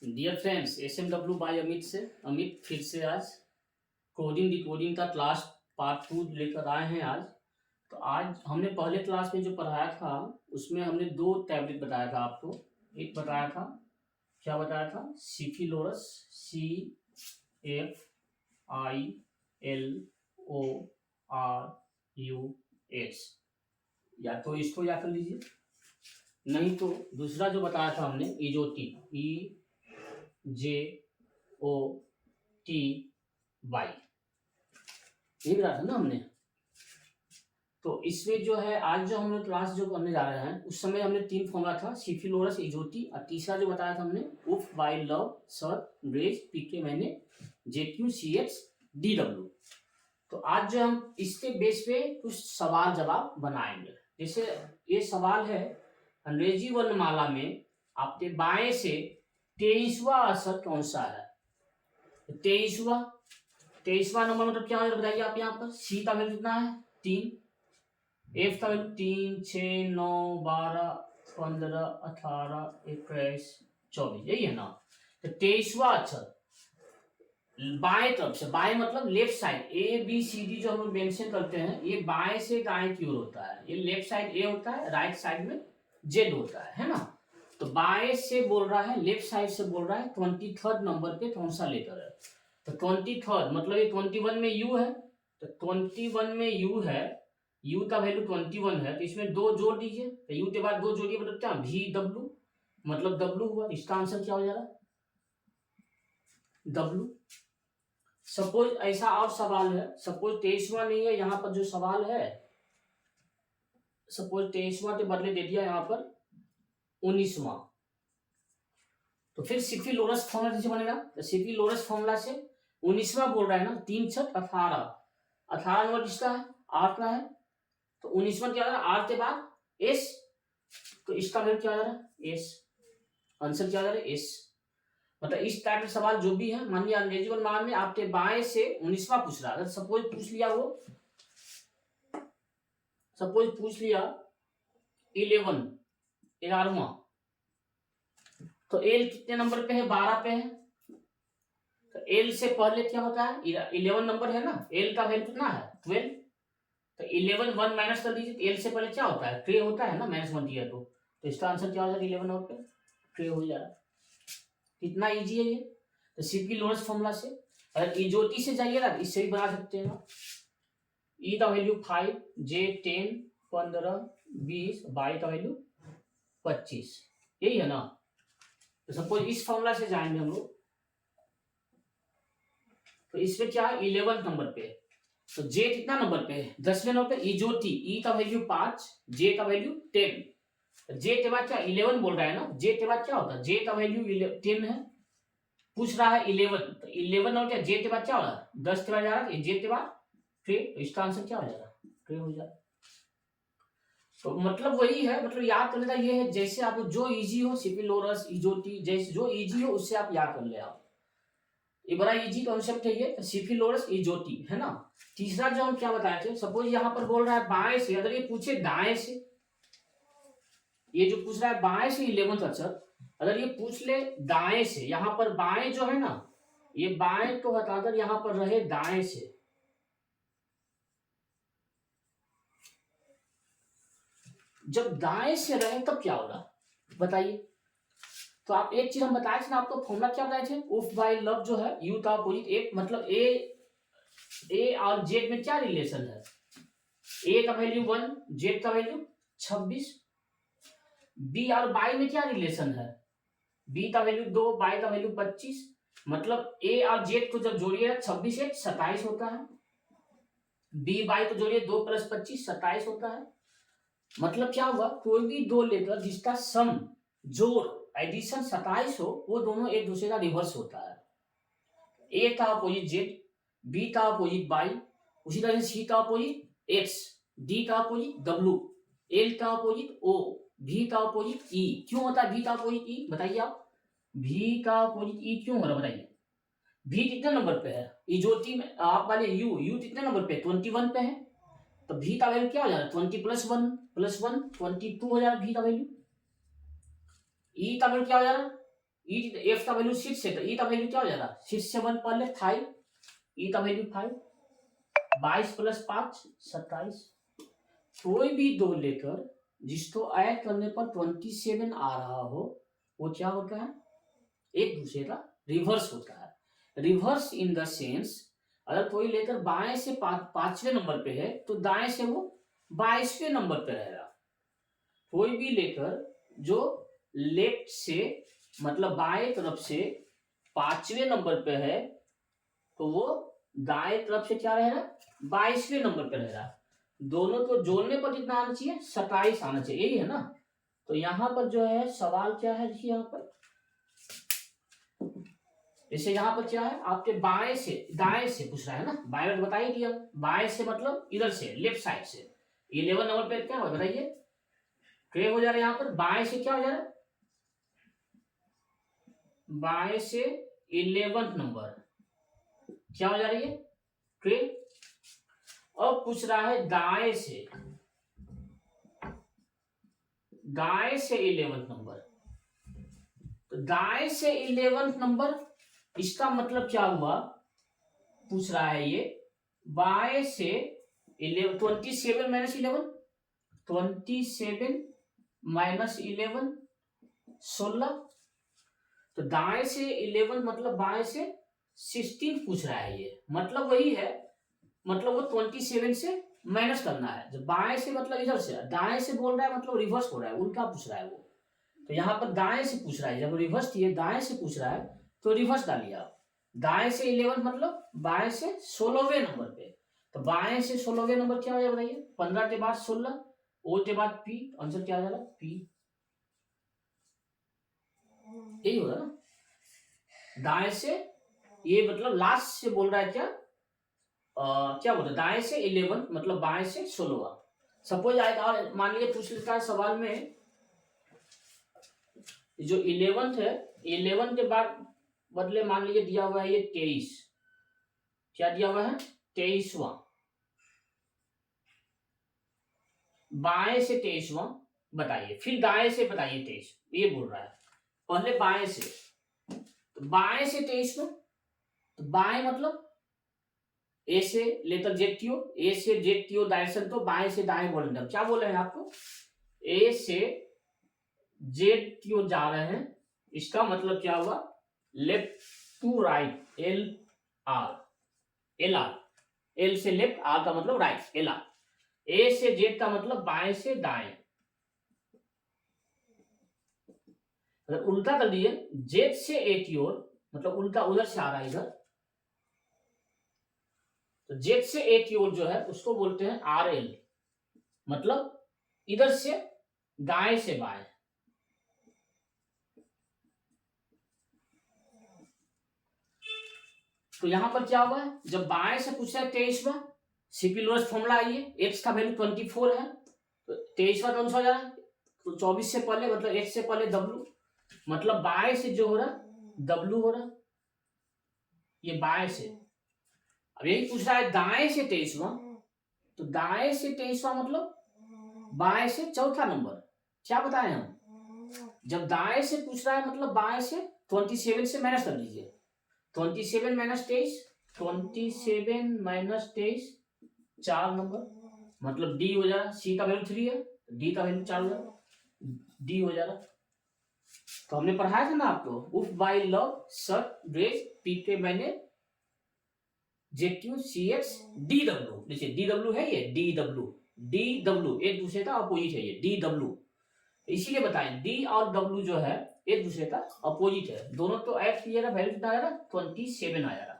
Dear friends, SMW by Amit से अमित फिर से आज कोडिंग डिकोडिंग का क्लास पार्ट 2 लेकर आए हैं आज। तो आज हमने पहले क्लास में जो पढ़ाया था उसमें हमने दो टैबलेट बताया था आपको। एक बताया था, क्या बताया था? सिफिलोरस, CFILORUS। या तो इसको याद कर लीजिए, नहीं तो दूसरा जो बताया था हमने इजोटी, EJOTY, ये बताया था ना हमने। तो इसमें जो है आज जो हम लोग क्लास जो करने जा रहे हैं उस समय हमने 3 फॉर्मूला था, सिफिलोरस, इजोटी, और तीसरा जो बताया था हमने उफ, बाई, लव, सर, ग्रेज, पीके, मैंने, JQ, CX, DW। तो आज जो हम इसके बेस पे कुछ सवाल जवाब बनाएंगे। जैसे ये सवाल है, अंग्रेजी वर्णमाला में आपके बाएं से 23वां अक्षर कौन सा है? 23वां नंबर मतलब क्या है बताइए आप। यहाँ पर सी का वैल्यू कितना है? 3, एफ का वैल्यू 3, 6, 9, 12, 15, 18, 21, 24, यही है ना। तो 23वां अक्षर बाएं तरफ से, बाएं मतलब लेफ्ट साइड, ABCD जो हम लोग मेंशन करते हैं ये बाएं से दाएं की ओर होता है। ये लेफ्ट साइड ए होता है, राइट साइड में जेड होता है ना। तो बाएं से बोल रहा है, लेफ्ट साइड से बोल रहा है 23rd नंबर पे कौन सा लेटर है? तो 23rd मतलब ये 21 में U है, तो 21 में U है, U का वैल्यू 21 है, तो इसमें 2 जोड़ दीजिए। तो U के बाद 2 जोड़िए मतलब क्या? VW, मतलब W हुआ। इसका आंसर क्या हो जा रहा है? W। सपोज ऐसा और सवाल है, सपोज 23वां नहीं है, यहां पर जो सवाल है सपोज 23वां के बदले दे दिया यहां पर 19वां, तो फिर सिफिलोरस फॉर्मूला कैसे बनेगा? तो सिफिलोरस फॉर्मूला से 19वां बोल रहा है ना, 3 6 18, 18 नंबर किसका है? 8 का है। तो 19वां क्या आ रहा है? 8 के बाद S, तो इसका वैल्यू क्या आ रहा है? S। आंसर क्या आ रहा है? S। मतलब इस टाइप का सवाल जो भी है, मान लिया अंग्रेजी वर्णमाला में आपके बाएं से 19वां पूछ रहा है, सपोज पूछ लिया वो, सपोज पूछ लिया 11वां, तो एल कितने नंबर पे है? 12 पे है। तो एल से पहले क्या होता है? 11 नंबर है ना, एल का वैल्यू कितना है? 12। तो 11 1 माइनस कर दीजिए, एल से पहले क्या होता है? ट्रे होता है ना, -1 दिया तो इसका आंसर क्या हो जाएगा? 11 नंबर पे ट्रे हो जाएगा। कितना इजी है ये। तो सिफिलोरस फॉर्मूला से, अगर इजोटी से जाइएगा इससे भी बना सकते हैं। ई का वैल्यू 5, J 10, 15, 20, बाई का वैल्यू 25, यही है ना। तो सपोज इस फॉर्मूला से जाएंगे हम लोग, तो इसमें क्या है? 11 नंबर पे, तो J कितना नंबर पे है? 10वें नंबर पे इजोटी, ई का वैल्यू 5, J का वैल्यू 10। J के बाद क्या? 11 बोल रहा है ना, J के बाद क्या होता है? J का वैल्यू 10 है, पूछ रहा है 11, तो 11 और क्या? J के बाद क्या हो रहा है? 10 के बाद जा रहा है, J के बाद फिर, तो इसका आंसर क्या हो जाएगा? फिर हो जाएगा। तो मतलब वही है, मतलब याद करने का ये है, जैसे आप जो इजी हो, सिफिलोरस, इजोटी, जैसे जो इजी हो उससे आप याद कर ले आप। ये बड़ा इजी कॉन्सेप्ट है ये, सिफिलोरस, इजोटी, है ना। तीसरा जो हम क्या बताए थे, सपोज यहां पर बोल रहा है बाएं से, अगर ये पूछे दाएं से, ये जो पूछ रहा है बाएं से 11th अक्षर, अगर ये पूछ ले दाएं से, यहां पर बाएं जो है ना, ये बाएं को हटाकर यहां पर रहे दाएं से, जब दाएं से रहे तब क्या होगा बताइए। तो आप एक चीज हम बताए थे ना आपको, फॉर्मूला क्या बताए थे? उफ बाई लव जो है, यू का अपोजिट ए, मतलब ए और जेड में क्या रिलेशन है? ए का वैल्यू 1, जेड का वैल्यू 26। बी और बाई में क्या रिलेशन है? बी का वैल्यू 2, बाई का वैल्यू 25, मतलब ए और जेड को जब जोड़िए 26 एक 27 होता है, बी बाई को जोड़िए 2 + 25 27 होता है। मतलब क्या हुआ? कोई भी दो लेकर जिसका सम, जोड़, एडिशन 27 हो, वो दोनों एक दूसरे का रिवर्स होता है। ए का अपोजिट जेड, बी का अपोजिट बाई, उसी तरह से सी का अपोजिट एक्स, डी का अपोजिट डब्ल्यू, एल का अपोजिट ओ, भी का अपोजिट ई। क्यों होता है भी का अपोजिट ई? बताइए आप। भी का अपोजिट ई क्यों हो रहा है बताइए। भी कितने नंबर पे है? इजोटी में आप वाले यू कितने नंबर पे? 21 पे है, तो भी का वैल्यू क्या हो जा रहा है? 20 + 1 + 1 22 हो जा रहा है भी का वैल्यू। ई का वैल्यू क्या हो जा रहा है? एफ का वैल्यू 6 है तो ई का वैल्यू क्या हो जाएगा, 6 से 1 पहले 5, ई का वैल्यू 5, 22 + 5 27। कोई भी दो लेकर जिसको ऐड करने पर 27 आ रहा हो वो क्या होता है, एक दूसरे का रिवर्स होता है। रिवर्स इन द सेंस अगर कोई लेकर बाएं से 5वें नंबर पे है तो दाएं से वो 22वें नंबर पे रहेगा। कोई भी लेकर जो लेफ्ट से मतलब बाएं तरफ से 5वें नंबर पे है तो वो दाएं तरफ से क्या रहेगा, 22वें नंबर पे रहेगा। दोनों को जोड़ने पर कितना आना चाहिए, 27 आना चाहिए, यही है ना। तो यहाँ पर जो है सवाल क्या है, देखिए यहाँ पर जैसे यहाँ पर क्या है, आपके बाएं से दाएं से पूछ रहा है ना, बाएं में बता ही दिया, बाएं से मतलब इधर से लेफ्ट साइड से 11 नंबर पे क्या हो बताइए, क्या हो जा रहा है यहाँ पर, बाएं से क्या हो जा रहा है, बाएं से 11 नंबर क्या हो जा रही है ट्रे। अब पूछ रहा है दाएं से 11 नंबर, तो दाएं से 11 नंबर इसका मतलब क्या हुआ, पूछ रहा है ये बाएं से 11 27 - 11 27 - 11 16, तो दाएं से 11 मतलब बाएं से 16 पूछ रहा है ये, मतलब वही है, मतलब वो 27 से माइनस करना है। जब बाएं से मतलब इधर से, दाएं से बोल रहा है मतलब रिवर्स हो रहा है, उल्टा पूछ रहा है वो। तो यहाँ पर दाएं से पूछ रहा है, जब रिवर्स थी दाएं से पूछ रहा है तो रिवर्स डालिए आप। दाएं से 11 मतलब बाएं से 16वें नंबर पे, तो बाएं से 16वें नंबर क्या हो जाएगा बताइए, 15 के बाद 16, ओ के बाद पी, आंसर क्या आ जाएगा पी, यही होगा ना। दाएं से ये मतलब लास्ट से बोल रहा है क्या, क्या बोलते हैं, दाएं से 11 मतलब बाएं से 16। सपोज आएगा मान लीजिए पूछ लेता है सवाल में, जो 11 है 11 के बाद बदले मान लीजिए दिया हुआ है ये 23, क्या दिया हुआ है 23वां, बाएं से 23वां बताइए, फिर दाएं से बताइए 23, ये बोल रहा है। पहले बाएं से, तो बाएं से 23वां, तो बाएं मतलब ए से लेकर जेड टी ओ, ए से जेड टी ओ डायरेक्शन तो बाएं से दाएं बोलेंगे। क्या बोल रहे हैं आपको, ए से जेड टी ओ जा रहे हैं, इसका मतलब क्या हुआ left to right, L R, L R, L से लेफ्ट, आर का मतलब राइट, एल आर। ए से जेड का मतलब बाएं से दाएं, अगर उल्टा कर दिए जेड से ए की ओर मतलब उल्टा उधर से आ रहा है इधर, तो जेड से ए की ओर जो है उसको बोलते हैं आर एल, मतलब इधर से दाएं से बाएं। तो यहां पर क्या हुआ है, जब बाएं से पूछा है 23वां, सीपी लोरेंट्ज फॉर्मूला आइए, एक्स का वैल्यू 24 है, तो 23वां कौन सा हो जा रहा है, तो 24 से पहले मतलब एक्स से पहले डब्लू, मतलब बाएं से जो हो रहा डब्लू हो रहा, ये बाएं से। अब यही पूछ रहा है दाएं से 23वां, तो दाएं से 23वां मतलब बाएं से चौथा नंबर, क्या बताए हम, जब दाएं से पूछ रहा है मतलब बाएं से 27 से माइनस कर लीजिए, 27 - 23, 27 - 23 4 नंबर, मतलब डी हो जा रहा, सी का वैल्यू 3 है, डी का वैल्यू 4 हो जा रहा, डी हो जा रहा। तो हमने पढ़ाया था ना आपको, उफ बाई लव शर्ट ड्रेस पीटे मैंने जेक्यू सी एक्स डी डब्ल्यू, देखिए डी डब्ल्यू है ये, डी डब्ल्यू, डी डब्ल्यू एक दूसरे का अपोजिट है, ये डी डब्ल्यू, इसीलिए बताएं डी और डब्ल्यू जो है एक दूसरे का अपोजिट है, दोनों तो ऐड किएगा वैल्यू कितना आएगा 27 आएगा।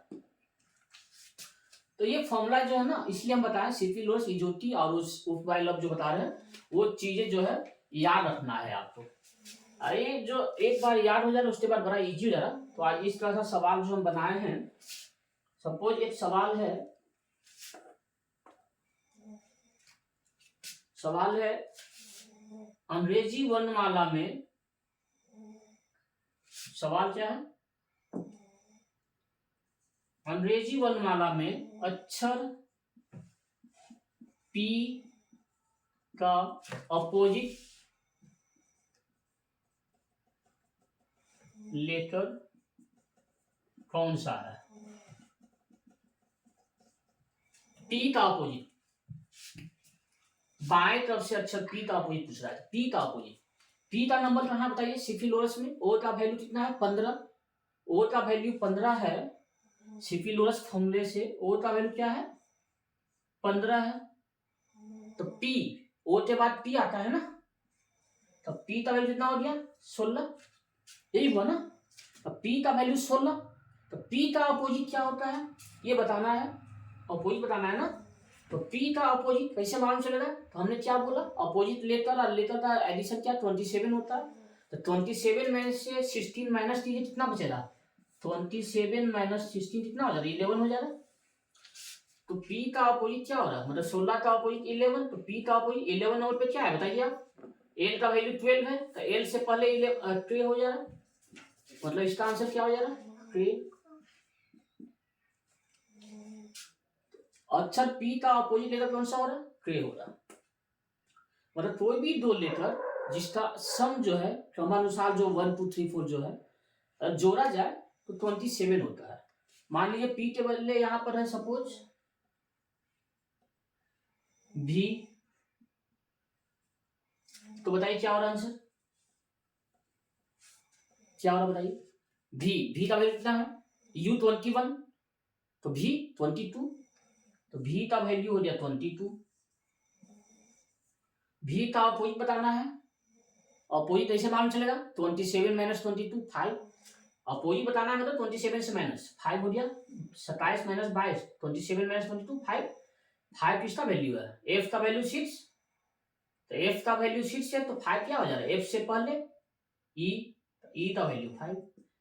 तो ये फॉर्मूला जो है ना, इसलिए हम बताएं सीपी लोरेंट्ज इजोटी और उस उफ बाई लव जो बता रहे हैं वो चीजें जो है याद रखना है आपको। अरे जो एक बार याद हो जाए उसके बाद बड़ा इजी हो जाएगा। तो आज इस तरह का सवाल जो हम बनाए हैं, सपोज एक सवाल है, सवाल है अंग्रेजी वर्णमाला में, सवाल क्या है, अंग्रेजी वर्णमाला में अक्षर पी का अपोजिट लेटर कौन सा है? टी का अपोजिट, बाएं तरफ से अक्षर पी का अपोजिट पूछ रहा है। पी का अपोजिट, पी का नंबर कहाँ बताइए? सिफिलोरस में ओ का वैल्यू कितना है? 15। ओ का वैल्यू 15 है। सिफिलोरस फॉर्मूले से ओ का वैल्यू क्या है? 15 है। तो पी, ओ के बाद पी आता है ना, तो पी का वैल्यू कितना हो गया? 16। यही हुआ ना। अब पी का वैल्यू 16, तो पी का अपोजिट क्या होता है ये बताना है, अपोजिट बताना है ना। तो पी का अपोजिट कैसे मालूम चलेगा? तो हमने क्या बोला, अपोजिट लेकर और लेकर का एडिशन क्या 27 होता है। तो 27 में से 16 माइनस कीजिए, कितना बचेगा? 27 माइनस 16 कितना हो जाएगा? 11 हो जाएगा। तो पी का अपोजिट क्या हो रहा है? मतलब 16 का अपोजिट 11, तो पी का अपोजिट 11 और पे क्या है बताइए आप? एल का वैल्यू 12 है, तो एल से पहले 12 हो जाएगा, मतलब इसका आंसर क्या हो जाएगा? 12। अक्षर पी का अपोजिट लेटर कौन सा हो रहा है? ट्रे हो रहा है। मतलब कोई भी दो लेटर जिसका सम जो है क्रमानुसार जो 1 2 3 4 जो है जोड़ा जाए तो 27 होता है। मान लीजिए पी के बदले यहां पर है सपोज भी, तो बताइए क्या हो रहा है आंसर? क्या हो रहा बताइए? भी का वैल्यू कितना है? u 21, तो भी 22, तो भी का वैल्यू हो गया 22। भी का अपोजिट बताना है, अपोजिट कैसे मालूम चलेगा? 27 माइनस 22 5। अपोजिट बताना है मतलब 27 से माइनस 5 हो गया, 27 माइनस 22, 27 माइनस 22 5। 5 किसका वैल्यू है? एफ का वैल्यू 6, तो एफ का वैल्यू 6 है, तो 5 क्या हो जा रहा है? एफ से पहले ई का वैल्यू 5,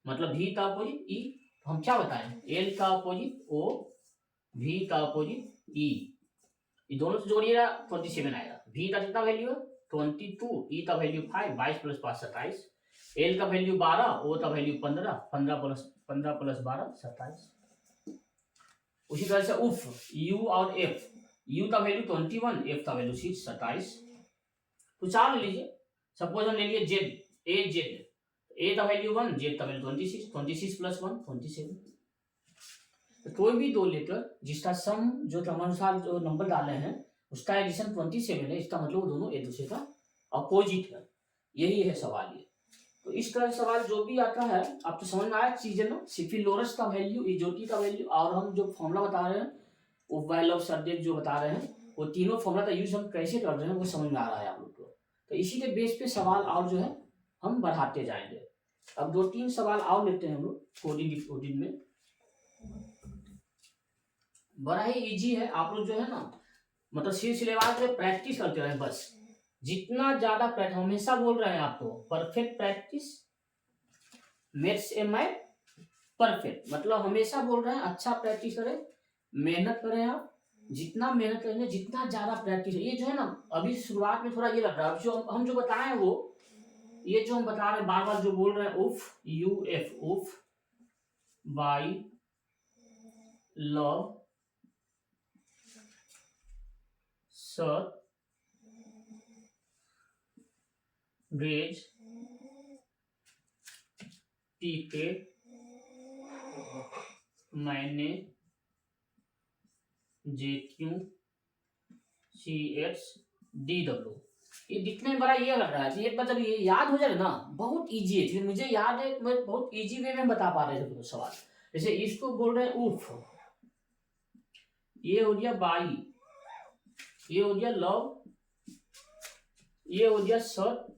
मतलब भी का अपोजिट ई। तो हम क्या बताएं? एल का अपोजिट ओ, भी का अपोजिट ई, ये दोनों से जोड़िएगा 27 आएगा। भी का कितना वैल्यू है? 22, ई का वैल्यू 5, 22 प्लस 5 27, एल का वैल्यू 12, ओ का वैल्यू 15, 15 प्लस 12 27। उसी तरह से उफ, यू और एफ, यू का वैल्यू 21, एफ का वैल्यू 6 27। तो चार ले लीजिए, सपोज हम ले लिए जेड, ए जेड, ए का वैल्यू 1, जेड का वैल्यू 26, 26 प्लस 1 27। तो कोई भी दो लेटर जिसका सम जो क्रमानुसार जो नंबर डाले हैं उसका एडिशन 27 है, इसका मतलब वो दोनों एक दूसरे का अपोजिट है। यही है सवाल ये। तो इस तरह सवाल जो भी आता है आप तो समझ में आया चीजें ना, सिफिलोरस का वैल्यू, इजोटी का वैल्यू, और हम जो फॉर्मूला बता रहे हैं वो वाइल ऑफ सब्जेक्ट जो बता रहे हैं वो तीनों फॉर्मूला का यूज हम कैसे कर रहे हैं वो समझ में आ रहा है आप लोग को। तो इसी के बेस पे सवाल और जो है हम बढ़ाते जाएंगे। अब 2-3 सवाल और लेते हैं हम लोग कोडिंग में। बड़ा ही इजी है, आप लोग जो है ना मतलब सिलसिलेवार से प्रैक्टिस करते रहे बस। जितना ज्यादा प्रैक्टिस, हमेशा बोल रहे हैं आपको perfect practice makes a man perfect, मतलब हमेशा बोल रहे हैं अच्छा प्रैक्टिस करें, मेहनत करें आप। जितना मेहनत करेंगे जितना ज्यादा प्रैक्टिस है, ये जो है ना अभी शुरुआत में थोड़ा ये लग रहा है, जो हम जो बताएं वो ये जो हम बता रहे हैं बार बार जो बोल रहे हैं उफ, यू एफ, उफ बाई लव सर ग्रेज पीके मैंने J Q C H D W, ये दिखने में बड़ा ये लग रहा है, ये मतलब ये याद हो जाए ना बहुत इजी है, मुझे याद है, मैं बहुत इजी वे में बता पा रहे थे सवाल। जैसे इसको बोल रहे हैं उफ, ये हो गया बाई, ये हो गया लव, ये हो गया सर,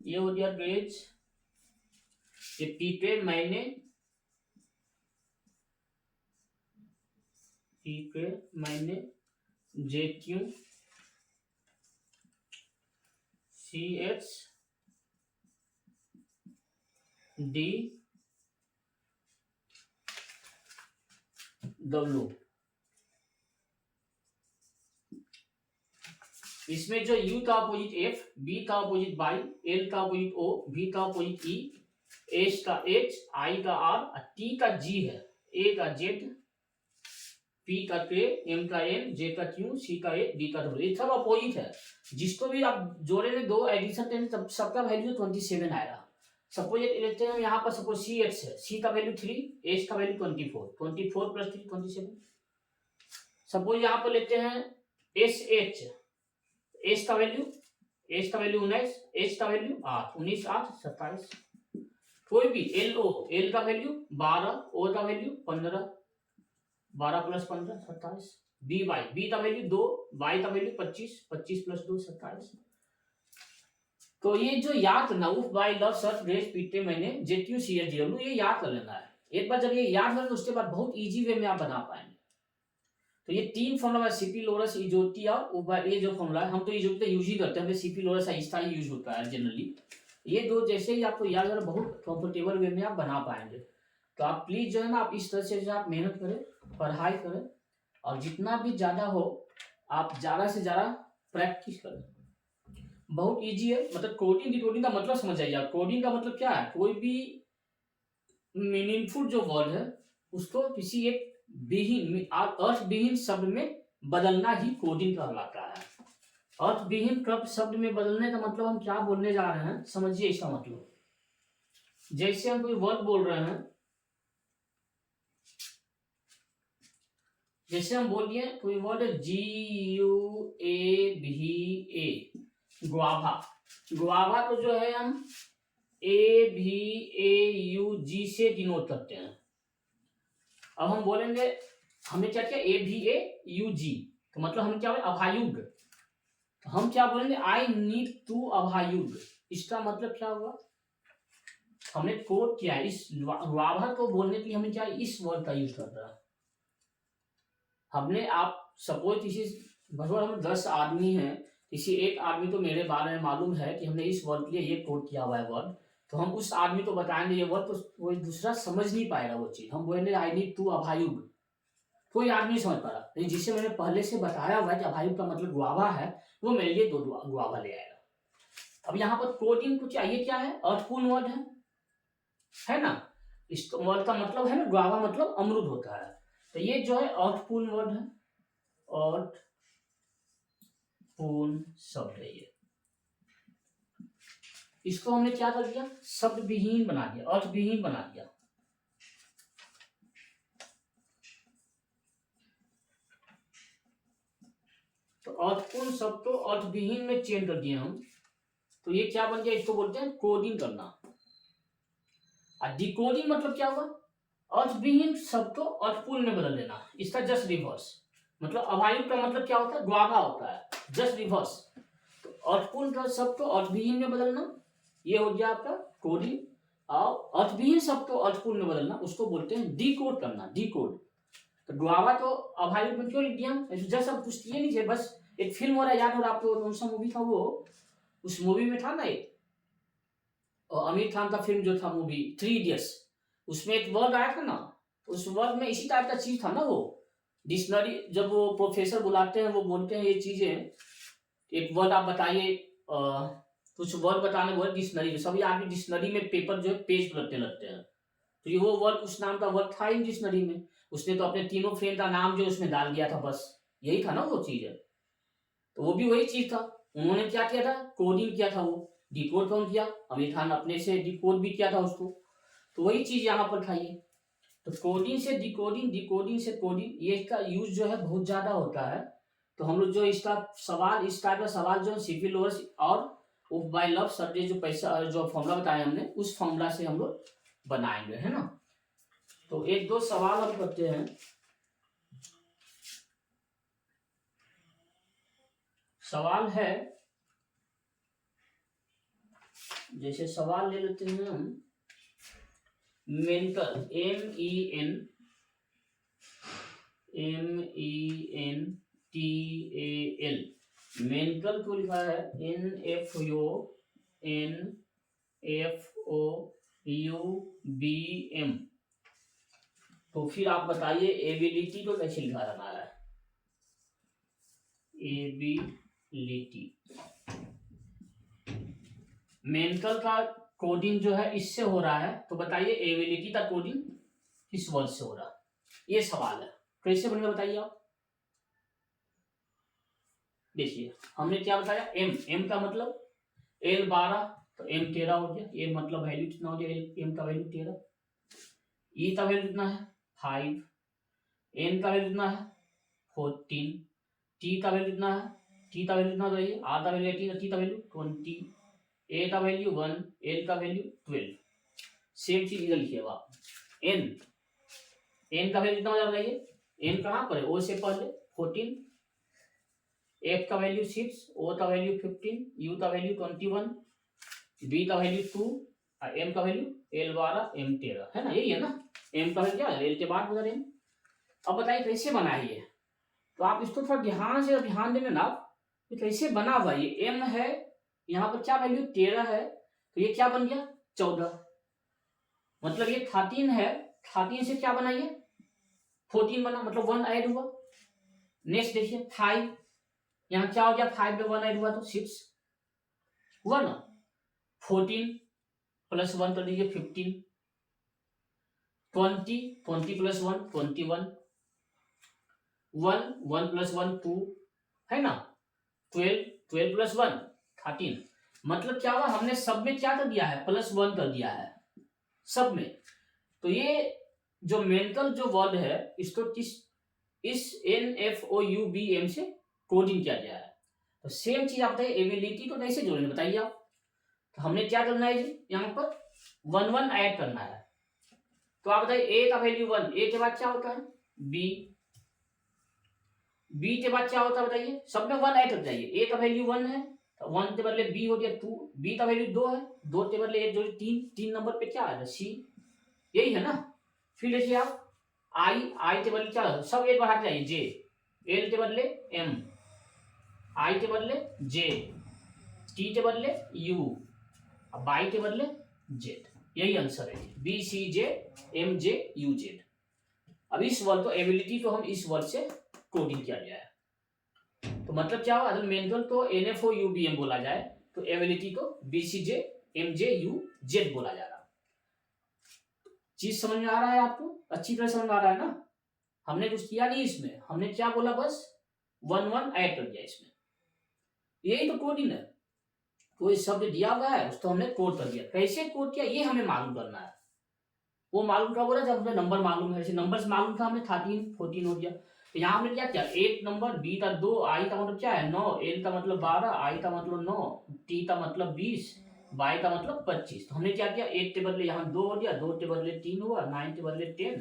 ये हो गया ग्रेज, ये पीपे मैंने, पीपे मैंने J Q C H D W. इसमें जो U का अपोजिट F, B का अपोजिट बाई, L का अपोजिट O, V का अपोजिट E, H का H, I का R, T का G है, A का Z, P का K, M का N, J का Q, C का A, D का W, ये सब अपोजिट है। जिसको भी आप जोड़ेंगे दो एडिशन करेंगे तब सबका वैल्यू 27 आएगा। सपोज लेते हैं हम यहाँ पर, सपोज सी एच है, सी का वैल्यू 3, एच का वैल्यू 24, 24 प्लस 3 27। सपोज यहाँ पर लेते हैं एस एच, एच का वैल्यू 19, एच का वैल्यू 8, 19 8 27। कोई भी एल ओ, एल का वैल्यू 12, ओ का value 15, 12 plus 15 27। B Y, B का वैल्यू 2, वाई का वैल्यू 25, 25 प्लस 2 27। तो ये जो याद करना, उफ बाई लव सर्च रेस पीटे मैंने जेट्यू सी एच डब्ल्यू, ये याद कर लेना है। एक बार जब ये याद कर, तो उसके बाद बहुत इजी वे में आप बना पाएंगे। तो ये 3 फॉर्मूला, सीपी लोरस, इजोटी और ये जो फॉर्मूला है, हम तो इजोटी यूज ही करते हैं, सीपी लोरस आहिस्ता ही यूज होता है जनरली। ये दो जैसे ही आपको याद कर, बहुत कंफर्टेबल वे में आप बना पाएंगे। तो आप प्लीज जो है ना, आप इस तरह से आप मेहनत करें, पढ़ाई करें, और जितना भी ज्यादा हो आप ज्यादा से ज्यादा प्रैक्टिस करें। बहुत इजी है। मतलब कोडिंग, डिकोडिंग का मतलब समझ आइए। कोडिंग का मतलब क्या है, कोई भी मीनिंगफुल जो वर्ड है उसको किसी एक विहीन, अर्थविहीन शब्द में बदलना ही कोडिंग कहलाता है। अर्थविहीन शब्द में बदलने का मतलब हम क्या बोलने जा रहे हैं, समझिए इसका मतलब। जैसे हम कोई वर्ड बोल रहे हैं, जैसे हम बोलिए कोई वर्ड GUAVA, गुआभा। गुआभा तो जो है हम AVAUG से डिनोट करते हैं। अब हम बोलेंगे, हमने क्या किया, AVAUG, तो मतलब हम क्या बोले, अभायुग। तो हम क्या बोलेंगे, आई नीड टू अभायुग। इसका मतलब क्या हुआ, हमने कोड किया। इस गुआभा को बोलने के लिए हमें क्या, इस वर्ड का यूज करता है हमने। आप सपोज किसी, भगवान हम 10 आदमी हैं, किसी एक आदमी तो मेरे बारे में मालूम है कि हमने इस वर्ड के लिए ये कोड किया हुआ है वर्ड, तो हम उस आदमी को बताएंगे ये वर्ड, तो कोई दूसरा समझ नहीं पाएगा वो चीज। हम बोलेंगे आई नीड टू अभायुग, कोई आदमी नहीं समझ पा रहा, लेकिन जिसे मैंने पहले से बताया हुआ है कि अभायुग का मतलब गुआवा है, वो मेरे लिए 2 गुआवा ले आएगा। अब यहाँ पर कोडिंग को चाहिए क्या है, अर्थपूर्ण वर्ड है ना। इस वर्ड का मतलब है ना, गुआवा मतलब अमरूद होता है। तो ये जो है अर्थपूर्ण वर्ड है, अर्थपूर्ण शब्द है ये। इसको हमने क्या कर दिया, शब्द विहीन बना दिया, अर्थ विहीन बना दिया। तो अर्थपूर्ण शब्द को अर्थ विहीन में चेंज कर दिया हम, तो ये क्या बन गया, इसको बोलते हैं कोडिंग करना। और डिकोडिंग मतलब क्या हुआ, अर्थविहीन शब्द को अर्थपूर्ण में बदल देना। इसका जस्ट रिवर्स। मतलब अभायुग का मतलब क्या होता है, गुआभा होता है, जस्ट रिवर्स। तो अर्थपूर्ण शब्द को अर्थविहीन में बदलना, ये हो गया आपका कोडिंग। और अर्थविहीन शब्द को अर्थपूर्ण में बदलना, उसको बोलते हैं डिकोड करना, डिकोड। तो गुआभा तो अभायुग में क्यों लिख दिया, जस्ट अब कुछ किए नहीं थे, बस एक फिल्म हो रहा है, याद हो रहा आपको, कौन सा मूवी था वो, उस मूवी में था ना एक, और आमिर खान का फिल्म जो था मूवी 3 इडियट्स, उसमें एक वर्ड आया था ना, उस वर्ड में इसी टाइप का चीज था ना वो। डिक्शनरी, जब वो प्रोफेसर बुलाते हैं, वो बोलते हैं ये चीजें, एक वर्ड आप बताइए, कुछ वर्ड बताने बोले डिक्शनरी में, सभी आदमी डिक्शनरी में पेपर जो है पेज पलटने लगते हैं। तो ये वो वर्ड, उस नाम का वर्ड था ही डिक्शनरी में, उसने तो अपने तीनों फ्रेंड का नाम जो उसमें डाल दिया था, बस यही था ना वो चीज है। तो वो भी वही चीज था, उन्होंने क्या किया था, कोडिंग किया था, वो डिकोड कौन किया, आमिर खान अपने से डिकोड भी किया था उसको। तो वही चीज यहाँ पर था ये। तो कोडिंग से डिकोडिंग, डिकोडिंग से कोडिंग, ये इसका यूज जो है बहुत ज्यादा होता है। तो हम लोग जो इसका सवाल, इस टाइप का सवाल जो सिविल लोअर्स और उफ बाय लव सर, जो पैसा जो फॉर्मूला बताया हमने, उस फॉर्मूला से हम लोग बनाएंगे, है ना। तो 1-2 सवाल हम करते हैं। सवाल है, जैसे सवाल ले लेते हैं हम, मेंटल, MENTAL, मेंटल को लिखा है NFOUBM। तो फिर आप बताइए एबिलिटी को कैसे लिखा जाना है, एबिलिटी। मेंटल का कोडिंग जो है इससे हो रहा है, तो बताइए एबिलिटी का कोडिंग किस वर्ड से हो रहा है, ये सवाल है। कैसे बनेगा बताइए आप। देखिए हमने क्या बताया, एम का मतलब L12 तो m 13 हो गया, ये मतलब वैल्यू कितना हो गया, m का वैल्यू 13, e का वैल्यू कितना है 5, n का वैल्यू कितना है 14, t का वैल्यू कितना है, t का वैल्यू कितना है, r का वैल्यू 18, t का वैल्यू 20, a का वैल्यू 1, l का वैल्यू 12। सेम चीज इधर लिखिएगा n, n का वैल्यू कितना हो जाएगा बताइए, n कहाँ पर है, o से पहले 14, f का वैल्यू 6, o का वैल्यू 15, u का वैल्यू 21, b का वैल्यू 2 और m का वैल्यू l 12, m 13 है ना, यही है ना, m का वैल्यू क्या है l के बाद बता रहे हैं। अब बताइए कैसे बना है ये, तो आप इसको थोड़ा ध्यान से ध्यान देंगे ना, तो कैसे बना हुआ ये m है, यहाँ पर क्या वैल्यू 13 है, तो ये क्या बन गया 14, मतलब ये 13 है, 13 से क्या बना ये 14 बना, मतलब 1 ऐड हुआ। नेक्स्ट देखिए 5, यहाँ क्या हो गया 5 में 1 ऐड हुआ तो 6 हुआ ना, 14 प्लस 1 कर लीजिए 15, 20, 20 प्लस 1 21, 1, 1 प्लस 1 2 है ना, 12, 12 प्लस 1 13, मतलब क्या हुआ हमने सब में क्या कर दिया है प्लस 1 कर दिया है सब में। तो ये जो मेंटल जो वर्ड है इसको इस NFOUBM से कोडिंग किया गया है। तो सेम चीज आप बताइए एबिलिटी को कैसे जोड़ेंगे बताइए आप, तो हमने क्या करना है जी यहाँ पर 1 1 ऐड करना है, तो आप बताइए ए का वैल्यू 1, ए के बाद क्या होता है बी, बी के बाद क्या होता है बताइए, सब में 1 ऐड कर जाइए, ए का वैल्यू 1 है तो 1 के बदले बी हो गया 2, बी का वैल्यू 2 है, 2 के बदले एक जोड़ी 3, 3 नंबर पे क्या आएगा सी, यही है ना। फिर देखिए आप आई, आई के बदले क्या सब एक बढ़ा के जाइए जे, एल के बदले एम, आई के बदले जे, टी के बदले यू, बाई के बदले जेड, यही आंसर है B C J M J U Z. अब इस वर्ड को एबिलिटी को हम इस वर्ड से कोडिंग किया गया है, तो मतलब क्या हुआ अगर मेंटल तो NFOUBM बोला जाए तो एबिलिटी को BCJ MJ U Z बोला जा रहा। चीज समझ में आ रहा है आपको, अच्छी तरह समझ में आ रहा है ना, हमने कुछ किया नहीं इसमें, हमने क्या बोला बस 1 1 ऐड कर दिया इसमें, यही तो कोडिंग है। कोई शब्द दिया हुआ है उसको हमने कोड कर दिया, कैसे कोड किया ये हमें मालूम करना है, वो मालूम क्या बोला जब हमें नंबर मालूम है, नंबर से मालूम था हमें 13 14 हो गया, तो यहाँ हमने क्या किया 8 नंबर, बी का 2, आई का मतलब क्या है 9, एल का मतलब 12, आई का मतलब 9, टी का मतलब 20, बाई का मतलब 25, तो हमने क्या किया 8 के बदले यहाँ 2 हो गया, 2 के बदले 3 हुआ, 9 के बदले 10,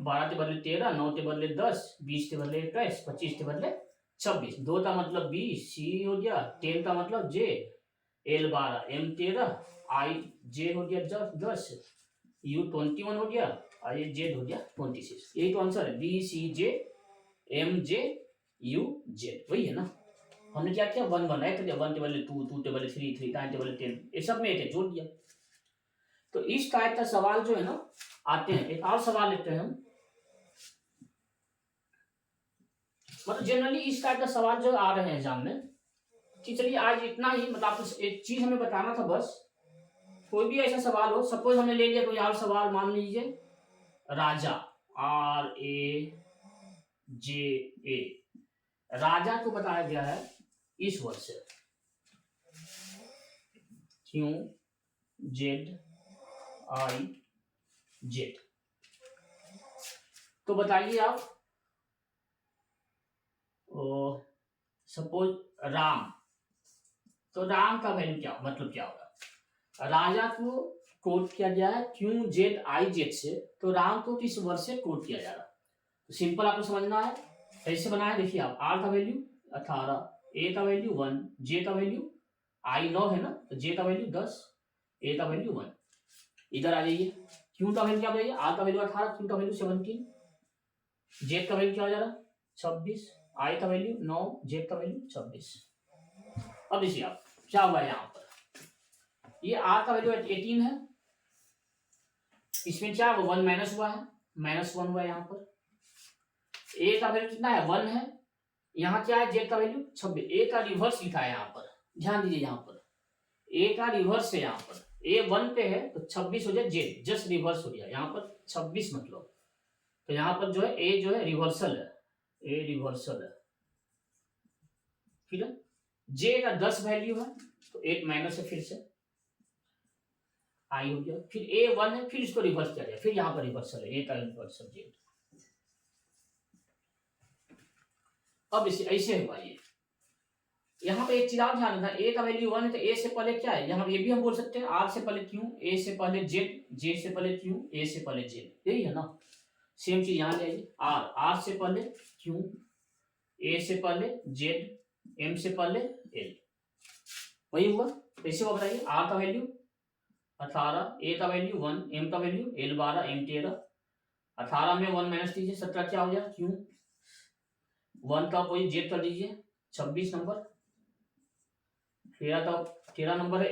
12 के बदले 13, 9 के बदले 10, 20 के बदले 21, 25 के बदले 26, 2 का मतलब 20, सी हो गया, 10 का मतलब जे, एल 12, एम 13, आई जे हो गया 10, यू 21 हो गया और ये जेड हो गया 26, यही तो आंसर है B C J M J U Z, वही है ना। हमने क्या किया 1 1 ऐड कर दिया, 1 के बदले 2, 2 के बदले 3, 3 के बदले 10, ये सब में एक जोड़ दिया। तो इस टाइप का सवाल जो है ना आते हैं। एक और सवाल लेते हैं हम, मतलब जनरली इस टाइप का सवाल जो आ रहे हैं एग्जाम में, कि चलिए आज इतना ही, मतलब आपको एक चीज हमें बताना था बस, कोई भी ऐसा सवाल हो, सपोज हमने ले लिया कोई और सवाल, मान लीजिए राजा RAJA, राजा को बताया गया है इस वर्ड से QZIZ, तो बताइए आप सपोज राम, तो राम का वैल्यू क्या मतलब क्या होगा, राजा को कोड किया गया है QZIZ से, तो राम को किस वर्ड से कोड किया जा रहा है, तो सिंपल आपको समझना है कैसे बनाया, देखिए आप R का वैल्यू 18, A का वैल्यू 1, J का वैल्यू I 9 है ना, तो J का वैल्यू 10, A का वैल्यू 1, इधर आ जाइए Q का वैल्यू क्या बताइए, R का वैल्यू 18, Q का वैल्यू 17, Z का वैल्यू क्या हो जा रहा 26, I का वैल्यू 9, Z का वैल्यू 26। अब देखिए आप क्या हुआ यहाँ पर, ये R का वैल्यू 18 है, इसमें क्या 1 माइनस हुआ है, -1 हुआ है यहाँ पर, A का वैल्यू कितना है 1 है, यहाँ क्या है Z का वैल्यू 26, A का रिवर्स लिखा है यहाँ पर, ध्यान दीजिए यहाँ पर A का रिवर्स है, यहाँ पर A 1 पे है तो 26 हो जाए Z, जस्ट रिवर्स हो गया यहाँ पर 26 मतलब, तो यहाँ पर जो है A जो है रिवर्सल है, A रिवर्सल है, फिर J का 10 वैल्यू है तो 8 माइनस है फिर से, आई हो गया, फिर A1 है, फिर इसको रिवर्स किया जाए, फिर यहाँ पर रिवर्सल है, A का रिवर्सल Z। अब इसे ऐसे हुआ ये, यहाँ पे एक चीज आप ध्यान रखना, A का वैल्यू 1 है तो A से पहले क्या है, यहाँ ये भी हम बोल सकते हैं R से पहले Q, A से पहले Z, J से पहले Q, A से पहले Z, यही है ना। सेम चीज यहाँ ले आइए, R से पहले Q, A से पहले Z, M से पहले L, वही हुआ। कैसे हुआ बताइए, R का वैल्यू 18, A का वैल्यू 1, M का वैल्यू L 12, M 13, 18 में 1 माइनस कीजिए, 17 क्या हो जाए Q, 1 का कोई Z कर दीजिए 26 नंबर, 13 नंबर है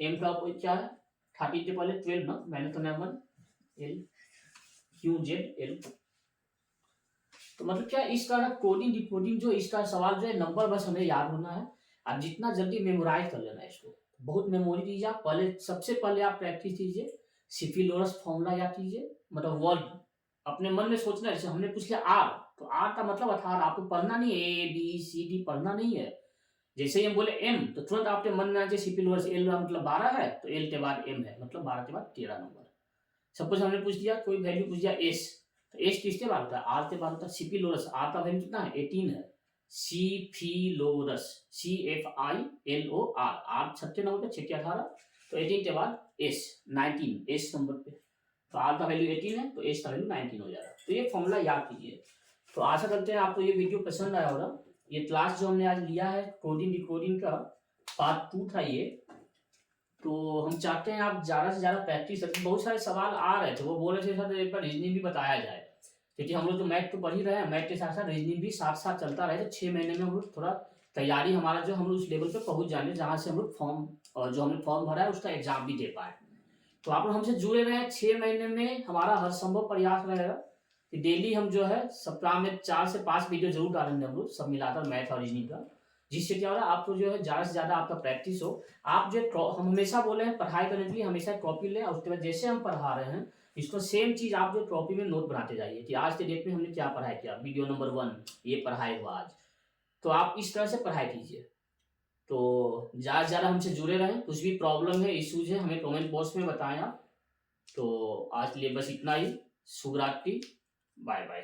M का कोई क्या है 30 के पहले 12 ना, मैंने तो 1 L Q Z L। तो मतलब क्या इस तरह कोडिंग डिकोडिंग जो इसका सवाल जो है नंबर बस हमें याद होना है, और जितना जल्दी मेमोराइज कर लेना है इसको, बहुत मेमोरी दीजिए आप। पहले सबसे पहले आप प्रैक्टिस कीजिए, सिफिलोरस फॉर्मूला याद कीजिए, मतलब वर्ड अपने मन में सोचना है। जैसे हमने पूछ लिया आर, तो आर का मतलब 18, आपको पढ़ना नहीं है ABCD पढ़ना नहीं है। जैसे ही हम बोले M तो तुरंत आपके मन में आ जाए सिफिलोरस, L मतलब 12 है तो L के बाद M है, मतलब 12 के बाद 13 नंबर। सपोज हमने पूछ दिया कोई वैल्यू पूछ दिया S, तो S किसके बाद होता है, R के बाद होता है। सिफिलोरस R का वैल्यू कितना है 18 है, सिफिलोरस CFILOR, R 6 नंबर पे 6 के 18, तो 18 के बाद S 19 S नंबर पे, तो R का वैल्यू 18 है तो S का वैल्यू 19 हो जाएगा। तो ये फॉर्मूला याद कीजिए। तो आशा करते हैं आपको ये वीडियो पसंद आया होगा। ये क्लास जो हमने आज लिया है कोडिंग डिकोडिंग का पार्ट 2 था ये। तो हम चाहते हैं आप ज्यादा से ज्यादा प्रैक्टिस करें। बहुत सारे सवाल आ रहे थे, वो बोल रहे थे सर एक बार रीजनिंग भी बताया जाए, क्योंकि हम लोग तो मैथ तो पढ़ ही रहे हैं, मैथ के साथ साथ रीजनिंग भी साथ साथ चलता रहे, तो 6 महीने में हम लोग थोड़ा तैयारी हमारा जो हम लोग उस लेवल पे पहुंच जाने जहाँ से हम लोग फॉर्म, और जो हमने फॉर्म भरा है उसका एग्जाम भी दे पाए। तो आप लोग हमसे जुड़े रहे, 6 महीने में हमारा हर संभव प्रयास रहेगा कि डेली हम जो है सप्ताह में 4 से 5 वीडियो जरूर डालेंगे हम लोग, सब मिलाकर मैथ और रीजनिंग का, जिससे क्या हो रहा है आपको जो है ज्यादा से ज्यादा आपका प्रैक्टिस हो। आप जो हम हमेशा बोले हैं पढ़ाई करने के लिए हमेशा कॉपी लें, और उसके बाद जैसे हम पढ़ा रहे हैं इसको सेम चीज आप जो कॉपी में नोट बनाते जाइए कि आज के डेट में हमने क्या पढ़ाई किया, वीडियो नंबर 1 ये पढ़ाई हुआ आज। तो आप इस तरह से पढ़ाई कीजिए। तो ज्यादा से ज्यादा हमसे जुड़े रहें, कुछ भी प्रॉब्लम है इश्यूज है हमें कमेंट बॉक्स में बताएं आप। तो आज के लिए बस इतना ही, शुभ रात्रि, बाय बाय।